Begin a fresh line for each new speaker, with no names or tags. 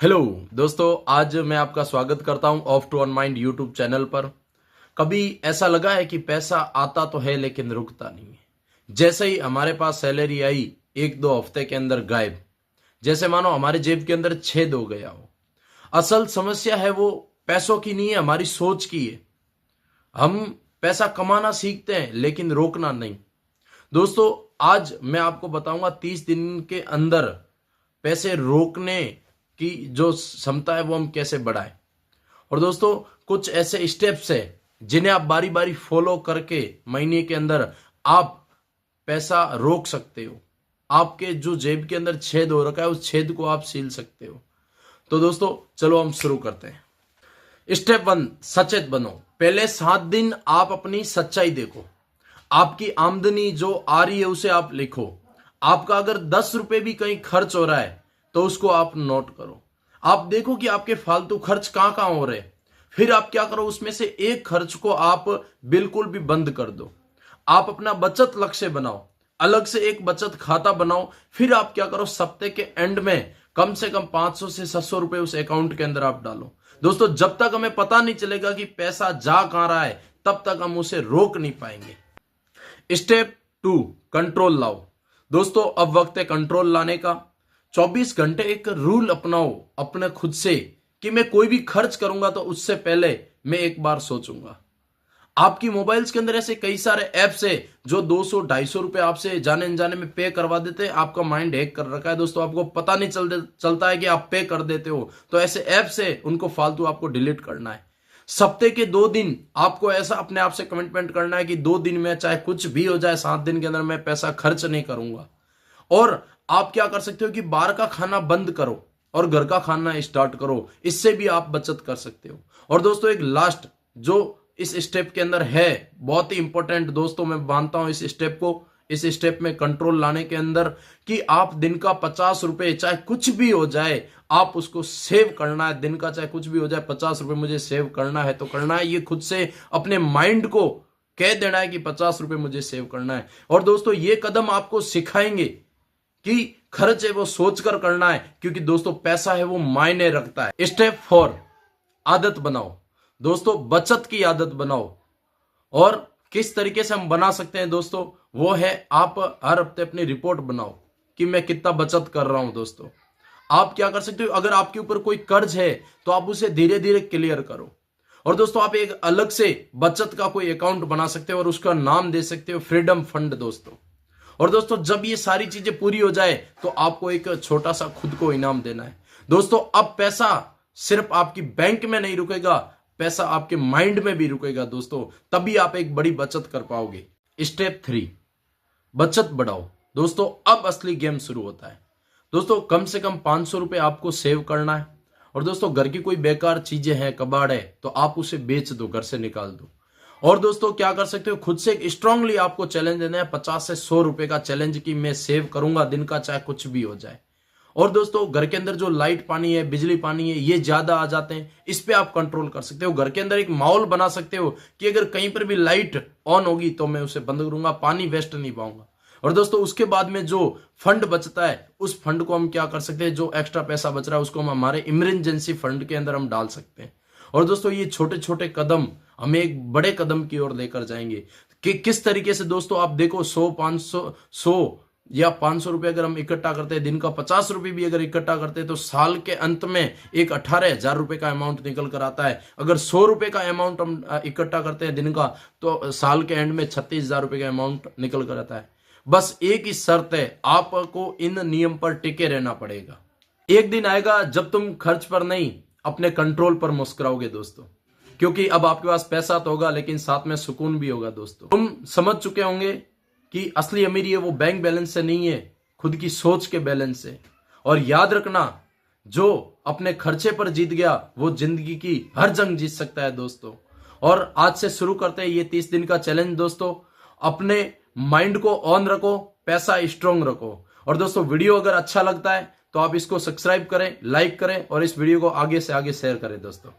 Hello दोस्तों, आज मैं आपका स्वागत करता हूं ऑफ टू अनमाइंड यूट्यूब चैनल पर। कभी ऐसा लगा है कि पैसा आता तो है लेकिन रुकता नहीं है। जैसे ही हमारे पास सैलरी आई, एक दो हफ्ते के अंदर गायब, जैसे मानो हमारे जेब के अंदर छेद हो गया हो। असल समस्या है वो पैसों की नहीं है, हमारी सोच की है। हम पैसा कमाना सीखते हैं लेकिन रोकना नहीं। दोस्तों, आज मैं आपको बताऊंगा 30 दिन के अंदर पैसे रोकने की जो क्षमता है वो हम कैसे बढ़ाएं। और दोस्तों, कुछ ऐसे स्टेप्स है जिन्हें आप बारी बारी फॉलो करके महीने के अंदर आप पैसा रोक सकते हो। आपके जो जेब के अंदर छेद हो रखा है उस छेद को आप सील सकते हो। तो दोस्तों, चलो हम शुरू करते हैं। स्टेप 1, सचेत बनो। पहले 7 दिन आप अपनी सच्चाई देखो। आपकी आमदनी जो आ रही है उसे आप लिखो। आपका अगर 10 रुपए भी कहीं खर्च हो रहा है तो उसको आप नोट करो। आप देखो कि आपके फालतू खर्च कहां कहां हो रहे हैं। फिर आप क्या करो, उसमें से एक खर्च को आप बिल्कुल भी बंद कर दो। आप अपना बचत लक्ष्य बनाओ, अलग से एक बचत खाता बनाओ। फिर आप क्या करो, सप्ते के एंड में कम से कम 500 से 700 रुपए उस अकाउंट के अंदर आप डालो। दोस्तों, जब तक हमें पता नहीं चलेगा कि पैसा जा कहां रहा है तब तक हम उसे रोक नहीं पाएंगे। स्टेप 2, कंट्रोल लाओ। दोस्तों, अब वक्त है कंट्रोल लाने का। 24 घंटे एक रूल अपनाओ अपने खुद से कि मैं कोई भी खर्च करूंगा तो उससे पहले मैं एक बार सोचूंगा। आपकी मोबाइल्स के अंदर ऐसे कई सारे ऐप्स है जो 200-250 रुपए आपसे जाने अनजाने में पे करवा देते हैं। आपका माइंड हैक कर रखा है दोस्तों, आपको पता नहीं चलता है कि आप पे कर देते हो। तो ऐसे ऐप्स है, उनको फालतू आपको डिलीट करना है। सप्ते के 2 दिन आपको ऐसा अपने आप से कमिटमेंट करना है कि 2 दिन में चाहे कुछ भी हो जाए, 7 दिन के अंदर मैं पैसा खर्च नहीं करूंगा। और आप क्या कर सकते हो कि बाहर का खाना बंद करो और घर का खाना स्टार्ट करो। इससे भी आप बचत कर सकते हो। और दोस्तों, एक लास्ट जो इस स्टेप के अंदर है, बहुत ही इंपॉर्टेंट दोस्तों, मैं मानता हूं इस स्टेप को, इस स्टेप में कंट्रोल लाने के अंदर, कि आप दिन का 50 रुपए, चाहे कुछ भी हो जाए, आप उसको सेव करना है। दिन का चाहे कुछ भी हो जाए, 50 रुपए मुझे सेव करना है तो करना है। ये खुद से अपने माइंड को कह देना है कि 50 रुपए मुझे सेव करना है। और दोस्तों, ये कदम आपको सिखाएंगे कि खर्च है वो सोचकर करना है, क्योंकि दोस्तों पैसा है वो मायने रखता है। स्टेप 4, आदत बनाओ। दोस्तों, बचत की आदत बनाओ। और किस तरीके से हम बना सकते हैं दोस्तों, वो है आप हर हफ्ते अपनी रिपोर्ट बनाओ कि मैं कितना बचत कर रहा हूं। दोस्तों, आप क्या कर सकते हो, अगर आपके ऊपर कोई कर्ज है तो आप उसे धीरे धीरे क्लियर करो। और दोस्तों, आप एक अलग से बचत का कोई अकाउंट बना सकते हो और उसका नाम दे सकते हो फ्रीडम फंड दोस्तों। और दोस्तों, जब ये सारी चीजें पूरी हो जाए तो आपको एक छोटा सा खुद को इनाम देना है। दोस्तों, अब पैसा सिर्फ आपकी बैंक में नहीं रुकेगा, पैसा आपके माइंड में भी रुकेगा दोस्तों। तभी आप एक बड़ी बचत कर पाओगे। स्टेप 3, बचत बढ़ाओ। दोस्तों, अब असली गेम शुरू होता है। दोस्तों, कम से कम 500 रुपए आपको सेव करना है। और दोस्तों, घर की कोई बेकार चीजें हैं, कबाड़ है, तो आप उसे बेच दो, घर से निकाल दो। और दोस्तों, क्या कर सकते हो, खुद से स्ट्रांगली आपको चैलेंज देना है, 50 से 100 रुपए का चैलेंज, कि मैं सेव करूंगा दिन का चाहे कुछ भी हो जाए। और दोस्तों, घर के अंदर जो लाइट पानी है, बिजली पानी है, ये ज्यादा आ जाते हैं, इस पे आप कंट्रोल कर सकते हो। घर के अंदर एक माहौल बना सकते हो कि अगर कहीं पर भी लाइट ऑन होगी तो मैं उसे बंद करूंगा, पानी वेस्ट नहीं पाऊंगा। और दोस्तों, उसके बाद में जो फंड बचता है उस फंड को हम क्या कर सकते हैं, जो एक्स्ट्रा पैसा बच रहा है उसको हम हमारे इमरजेंसी फंड के अंदर हम डाल सकते हैं। और दोस्तों, ये छोटे छोटे कदम हमें एक बड़े कदम की ओर लेकर जाएंगे। कि किस तरीके से दोस्तों, आप देखो 100 या 500 रुपए अगर हम इकट्ठा करते हैं, दिन का 50 रुपए भी अगर इकट्ठा करते हैं तो साल के अंत में एक 18,000 रुपए का अमाउंट निकल कर आता है। अगर 100 रुपए का अमाउंट हम इकट्ठा करते हैं दिन का, तो साल के एंड में 36,000 रुपए का अमाउंट निकल कर आता है। बस एक ही शर्त है, आपको इन नियम पर टिके रहना पड़ेगा। एक दिन आएगा जब तुम खर्च पर नहीं, अपने कंट्रोल पर मुस्कुराओगे दोस्तों, क्योंकि अब आपके पास पैसा तो होगा लेकिन साथ में सुकून भी होगा। दोस्तों, तुम समझ चुके होंगे कि असली अमीरी है वो बैंक बैलेंस से नहीं है, खुद की सोच के बैलेंस से। और याद रखना, जो अपने खर्चे पर जीत गया वो जिंदगी की हर जंग जीत सकता है दोस्तों। और आज से शुरू करते हैं ये 30 दिन का चैलेंज दोस्तों। अपने माइंड को ऑन रखो, पैसा स्ट्रांग रखो। और दोस्तों, वीडियो अगर अच्छा लगता है तो आप इसको सब्सक्राइब करें, लाइक करें और इस वीडियो को आगे से आगे शेयर करें दोस्तों।